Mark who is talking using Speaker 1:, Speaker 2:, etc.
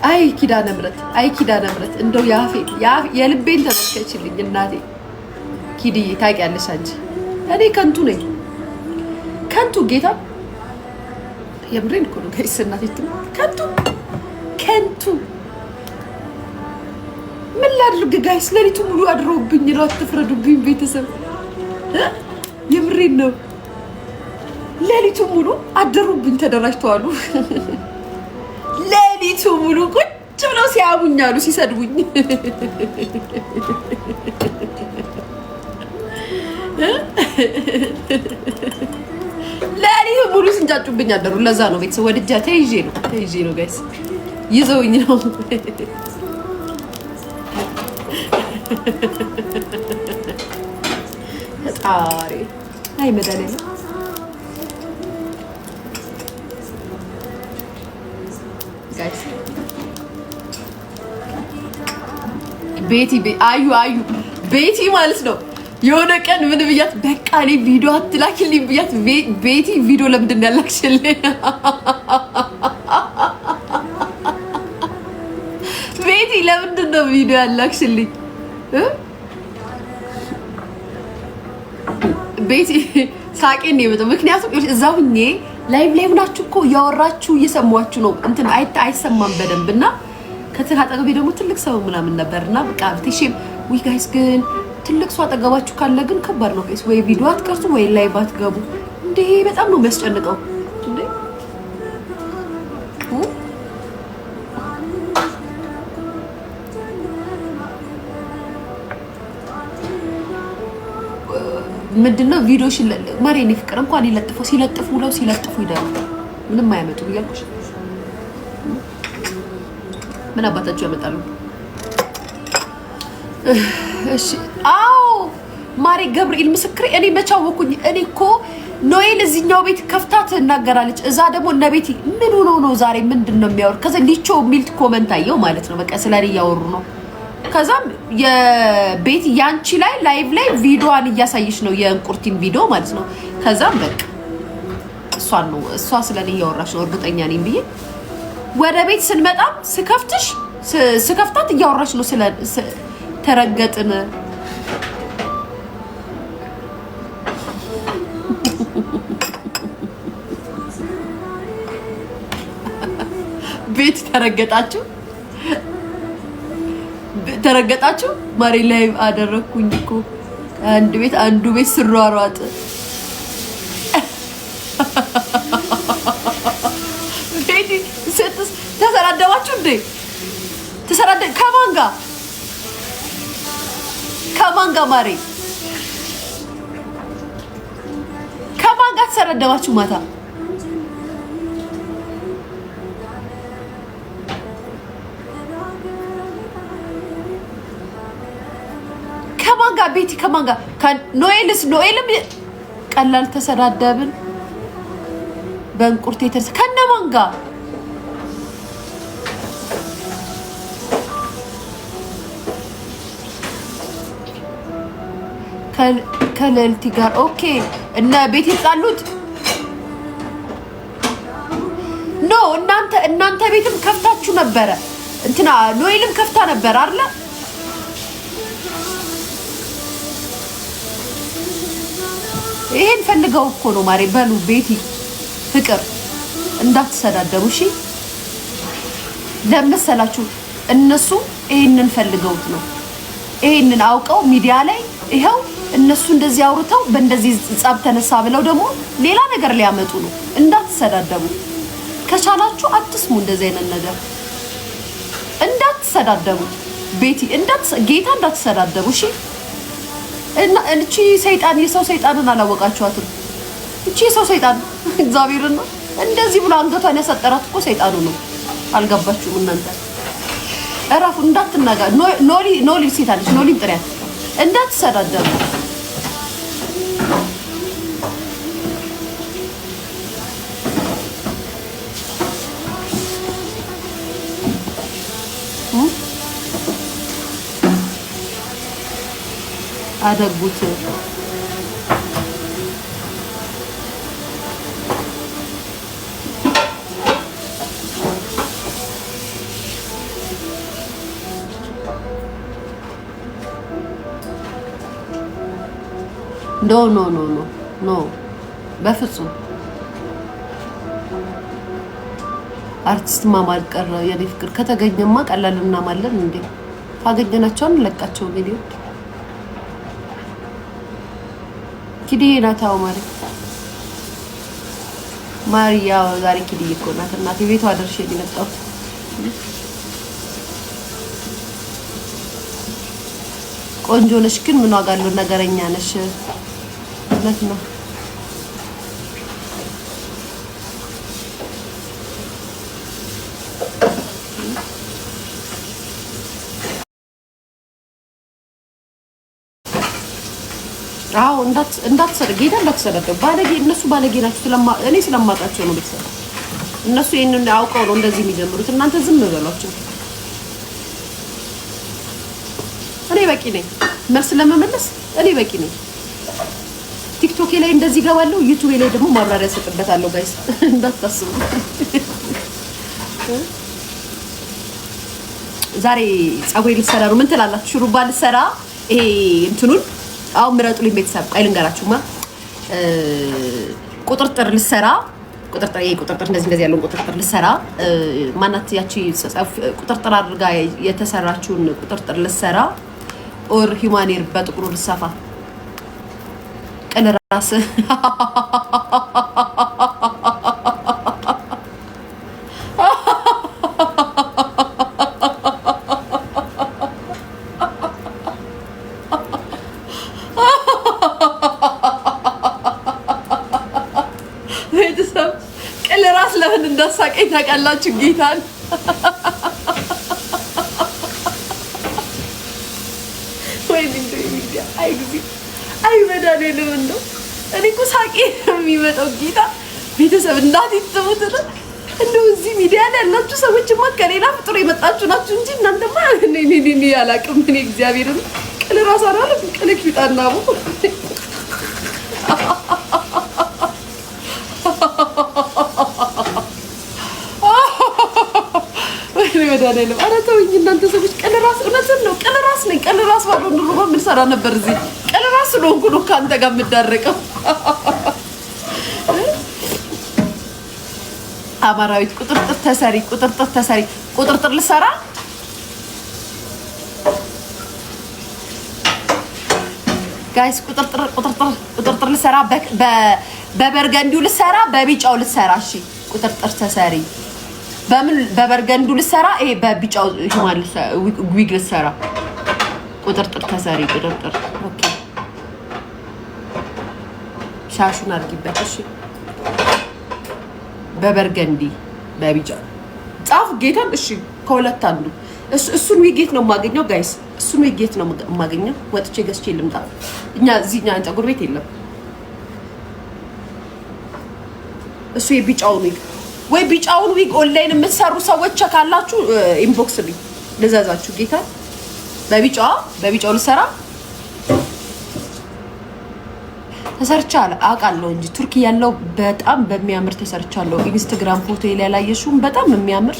Speaker 1: አይ ኪዳነ ምሕረት እንደው የልቤን ተመልከችልኝ እናቴ ኪድዬ ታውቂያለሽ አንቺ እኔ ከንቱ ነኝ ከንቱ ጌታ የምሬን እኮ ነው ጋይስ እናቴ ከንቱ ምን ላድርግ ጋይስ ለሊቱ ሙሉ አድሮብኝ ነው አትፍረዱብኝ ቤተሰብ የምሬን ነው ለሊቱ ሙሉ አደሩብኝ ተደራጅተዋሉ ለሊቱ ሙሉ ቁጭ ብለው ሲያሙኛሉ ሲሰድቡኝ ለሊቱ ሙሉ ሲንጫጩብኝ አደሩ ለዛ ነው ቤተሰብ ወድጃ ተይዤ ነው ጋይስ ይዘውኝ ነው ጣሪ አይ መዳለኝ ጋይስ ቤቲ አዩ ቤቲ ማለት ነው የሆነ ቀን ምን ብያት በቃ እኔ ቪዲዮ አትላኪልኝ ብያት ቤቲ ቪዲዮ ለምንድን ነው ያላክሽልኝ ቤቲ ለምንድን ነው ቪዲዮ ያላክሽልኝ ቤቲ ሳቄን ነው የመጣው ምክንያቱም እዛው ሁኜ ላይቭ ላይ ሆናችሁ እኮ ያወራችሁ እየሰማችሁ ነው እንትን አይሰማም በደንብና ከተካጠገቤ ደግሞ ትልቅ ሰው ምናምን ነበርና በቃ ትሽም ወይ ጋይስ ግን ትልቅ ሰው አጠገባችሁ ካለ ግን ከባድ ነው ጋይስ ወይ ቪዲዮ አትቀርጹ ወይ ላይቭ አትገቡ እንዴ በጣም ነው የሚያስጨንቀው እንዴ ምንድነው ቪዲዮ ማሬኔ ፍቅር እንኳን ይለጥፈው ሲለጥፉ ይደሩ ምንም አያመጡ ይያልኩሽ ምን አባታችሁ ያመጣሉ እሺ አው ማሪ ገብርኤል ምስክሬ እኔ መቻወኩኝ እኔ እኮ ኖኤል እዚህኛው ቤት ከፍታት እናገራለች እዛ ደግሞ እነ ቤቲ ምን ሆኖ ነው ዛሬ ምንድነው የሚያወር ከዛ ሊቾ ሚልት ኮሜንት አየው ማለት ነው በቃ ስለሪ ያወሩ ነው ከዛም የቤት ያንቺ ላይ ላይቭ ላይ ቪዲዮዋን እያሳየሽ ነው የእንቁርቲን ቪዲዮ ማለት ነው ከዛም በቃ እሷ ስለኔ ያወራሽ ነው እርግጠኛ ነኝ ብዬ ወደ ቤት ስንመጣ ስከፍታት እያወራሽ ነው ስለ ተረገጥን ቤት ተረገጣችሁ ማሪ ላይ አደረኩኝ እኮ አንዱ ቤት ስሯሯጥ ቤቲ ተሰራደባችሁ እንዴ ከማን ጋር ማሪ ከማን ጋር ተሰራደባችሁ ማታ ቤቲ ከማን ጋር ኖኤልም ቀላል ተሰዳደብን በእንቁርቴ ከነማን ጋር ከለልቲ ጋር ኦኬ እና ቤት ይጣሉት ኖ እናንተ ቤትም ከፍታችሁ ነበረ እንትና ኖኤልም ከፍታ ነበር አይደል ይሄን ፈልገው እኮ ነው ማሬ በሉ ቤቲ ፍቅር እንዳትሰዳደሩ እሺ ለምሰላችሁ እነሱ ይሄንን ፈልገውት ነው ይሄንን አውቀው ሚዲያ ላይ ይሄው እነሱ እንደዚህ አውርተው በእንደዚህ ጻብ ተነሳ ብለው ደግሞ ሌላ ነገር ሊያመጡ ነው እንዳትሰዳደቡ ከቻላችሁ አትስሙ እንደዚህ አይነት ነገር እንዳትሰዳደቡ ቤቲ ጌታ እንዳትሰዳደቡ እሺ እና እቺ ሰይጣን የሰው ሰይጣንን አላወቃችኋትም እቺ የሰው ሰይጣን እግዚአብሔርና እንደዚህ ብሎ አንገቷን ያሰጠራት እኮ ሰይጣኑ ነው አልገባችሁም እናንተ እራፉ እንዳትናጋ ኖሊ ሴታለች ኖሊ ጥሪያት እንዳትሰዳደቡ አደጉት ኖ ኖ ኖ ኖ ኖ በፍጹም አርቲስት ማማል ቀረ። የኔ ፍቅር ከተገኘማ ቀላል እናማለን እንዴ ካገኘናቸው እንለቃቸው ቪዲዮ ኪዲዬ ናታው ማሪያ ዛሬ ኪዲዬ እኮ ናት እናቴ ቤቷ ደርሼ የመጣሁት ቆንጆ ነሽ ግን ምን ዋጋ አለው ነገረኛ ነሽ ማለት ነው አዎ እንዳትሰርግ ጌታ እንዳትሰረደው ባለጌ እነሱ ባለጌ ናቸው እኔ ስለማጣቸው ነው ቤተሰብ እነሱ ይሄንን አውቀው ነው እንደዚህ የሚጀምሩት እናንተ ዝም በሏቸው እኔ በቂ ነኝ መልስ ለመመለስ እኔ በቂ ነኝ ቲክቶክ ላይ እንደዚህ ገባለሁ ዩቲዩብ ላይ ደግሞ ማብራሪያ ሰጥበታለሁ ጋይስ እንዳታስቡ ዛሬ ጸጉሬ ልሰራ ነው ምን ትላላችሁ ሹሩባ ልሰራ ይሄ እንትኑን አው ምረጡልኝ ቤተሰብ ቆይ ልንገራችሁማ ቁጥርጥር ልሰራ ቁጥርጥር እንደዚህ ያለው ቁጥርጥር ልሰራ ማናት ያቺ ቁጥርጥር አድርጋ የተሰራችውን ቁጥርጥር ልሰራ ኦር ሂማኔር በጥቁሩ ልሰፋ ቀለራስ ቀለራስ ለምን እንዳሳቀኝ ታውቃላችሁ ጌታን አይ መድኃኒዓለም እንደው እኔ እኮ ሳቄ የሚመጣው ጌታ ቤተሰብ እናቴ ትሙት እንደው እዚህ ሚዲያ ላይ ያላችሁ ሰዎችማ ከሌላ ፍጡር የመጣችሁ ናችሁ እንጂ እናንተማ እኔ ያላቅም እኔ እግዚአብሔርን ቀለራስ አላለም ቀለክ ይጣናቡ መድኃኒዓለም ኧረ ተውኝ እናንተ ሰዎች ቀለራስ እውነትን ነው ቀለራስ ነኝ ቀለራስ ባዶ ኑሮ ምን ሰራ ነበር እዚህ ቀለራስ ስለሆንኩ ነው ከአንተ ጋር የምዳረቀው አማራዊት ቁጥርጥር ተሰሪ ቁጥርጥር ልሰራ ጋይስ ቁጥርጥር ልሰራ በበርገንዲው ልሰራ በቢጫው ልሰራ እሺ ቁጥርጥር ተሰሪ በምን በበርገንዱ ልሰራ ይሄ በቢጫው ሂማን ዊግ ልሰራ ቁጥርጥር ተሰሪ ቁጥርጥር ኦኬ ሻሹን አድርጊበት እሺ በበርገንዲ በቢጫ ጻፍ ጌታን እሺ ከሁለት አንዱ እሱን ዊጌት ነው የማገኘው ጋይስ እሱን ዊጌት ነው የማገኘው ወጥቼ ገዝቼ ልምጣ እኛ እዚህኛ ፀጉር ቤት የለም እሱ የቢጫው ዊግ ወይ ቢጫውን ዊግ ኦንላይን የምትሰሩ ሰዎች ካላችሁ ኢንቦክስ ልኝ ልዘዛችሁ ጌታ በቢጫው ልሰራ ተሰርቻለሁ አውቃለሁ እንጂ ቱርክ ያለው በጣም በሚያምር ተሰርቻለሁ ኢንስታግራም ፎቶ ላይ ያላየሽውም በጣም የሚያምር